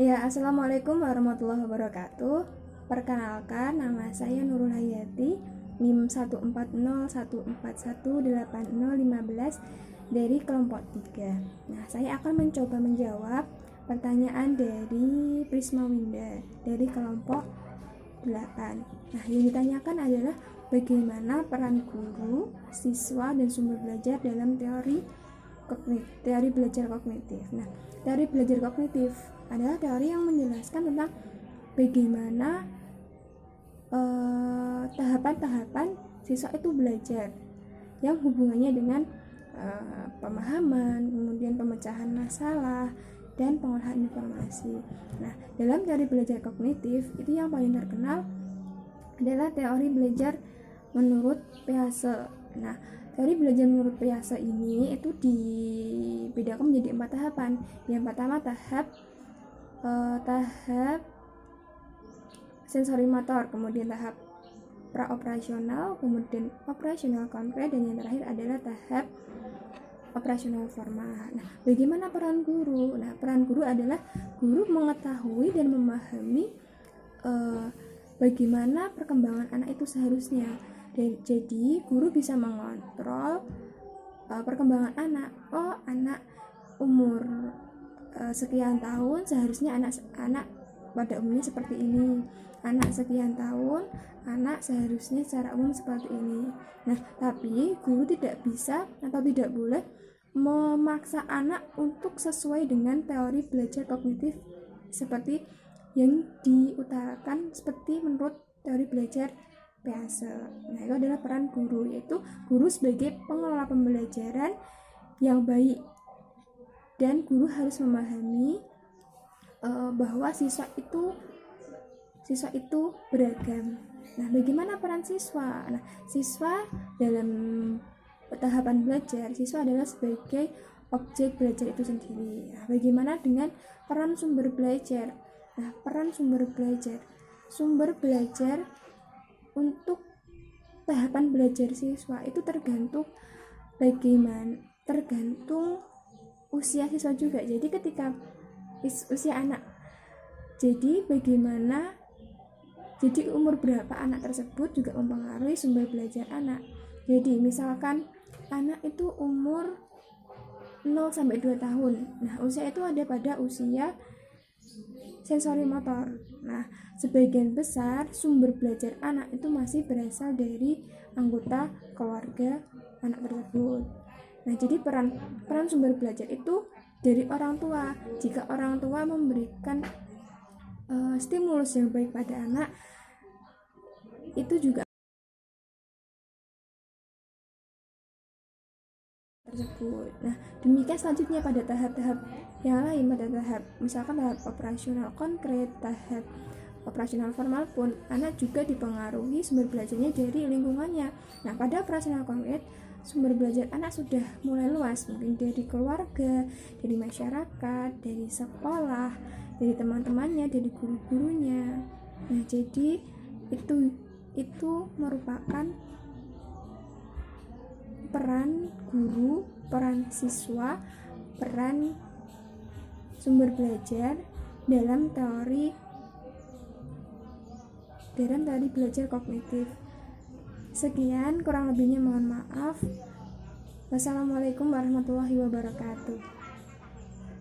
Ya, assalamualaikum warahmatullahi wabarakatuh. Perkenalkan, nama saya Nurul Hayati, NIM 1401418018015 dari kelompok 3. Nah, saya akan mencoba menjawab pertanyaan dari Prisma Winda dari kelompok 8. Nah, yang ditanyakan adalah bagaimana peran guru, siswa, dan sumber belajar dalam teori belajar kognitif. Nah, teori belajar kognitif adalah teori yang menjelaskan tentang bagaimana tahapan-tahapan siswa itu belajar yang hubungannya dengan pemahaman, kemudian pemecahan masalah, dan pengolahan informasi. Nah, dalam teori belajar kognitif itu yang paling terkenal adalah teori belajar menurut Peirce. Nah, teori belajar menurut Peirce ini itu dibedakan menjadi 4 tahapan. Yang pertama tahap sensori motor, kemudian tahap praoperasional, kemudian operasional konkret, dan yang terakhir adalah tahap operasional formal. Nah, bagaimana peran guru? Nah, peran guru adalah guru mengetahui dan memahami bagaimana perkembangan anak itu seharusnya. Jadi guru bisa mengontrol perkembangan anak. Oh, anak umur sekian tahun seharusnya anak pada umumnya seperti ini. Anak sekian tahun, anak seharusnya secara umum seperti ini. Nah, tapi guru tidak bisa atau tidak boleh memaksa anak untuk sesuai dengan teori belajar kognitif seperti yang diutarakan seperti menurut teori belajar Peirce. Nah, itu adalah peran guru, yaitu guru sebagai pengelola pembelajaran yang baik, dan guru harus memahami bahwa siswa itu beragam. Nah, bagaimana peran siswa? Nah, siswa dalam tahapan belajar, siswa adalah sebagai objek belajar itu sendiri. Nah, bagaimana dengan peran sumber belajar? Nah, peran sumber belajar untuk tahapan belajar siswa itu tergantung usia siswa juga. Jadi ketika usia anak, jadi umur berapa anak tersebut juga mempengaruhi sumber belajar anak. Jadi misalkan anak itu umur 0-2 tahun. Nah, usia itu ada pada usia sensori motor. Nah, sebagian besar sumber belajar anak itu masih berasal dari anggota keluarga anak tersebut. Nah, jadi peran sumber belajar itu dari orang tua. Jika orang tua memberikan stimulus yang baik pada anak, itu juga tersebut. Nah, demikian selanjutnya pada tahap-tahap yang lain, pada tahap misalkan tahap operasional konkret, tahap operasional formal pun anak juga dipengaruhi sumber belajarnya dari lingkungannya. Nah, pada operasional konkret sumber belajar anak sudah mulai luas, mungkin dari keluarga, dari masyarakat, dari sekolah, dari teman-temannya, dari guru-gurunya. Nah, jadi itu merupakan peran guru, peran siswa, peran sumber belajar dalam teori belajar kognitif. Sekian, kurang lebihnya mohon maaf. Wassalamualaikum warahmatullahi wabarakatuh.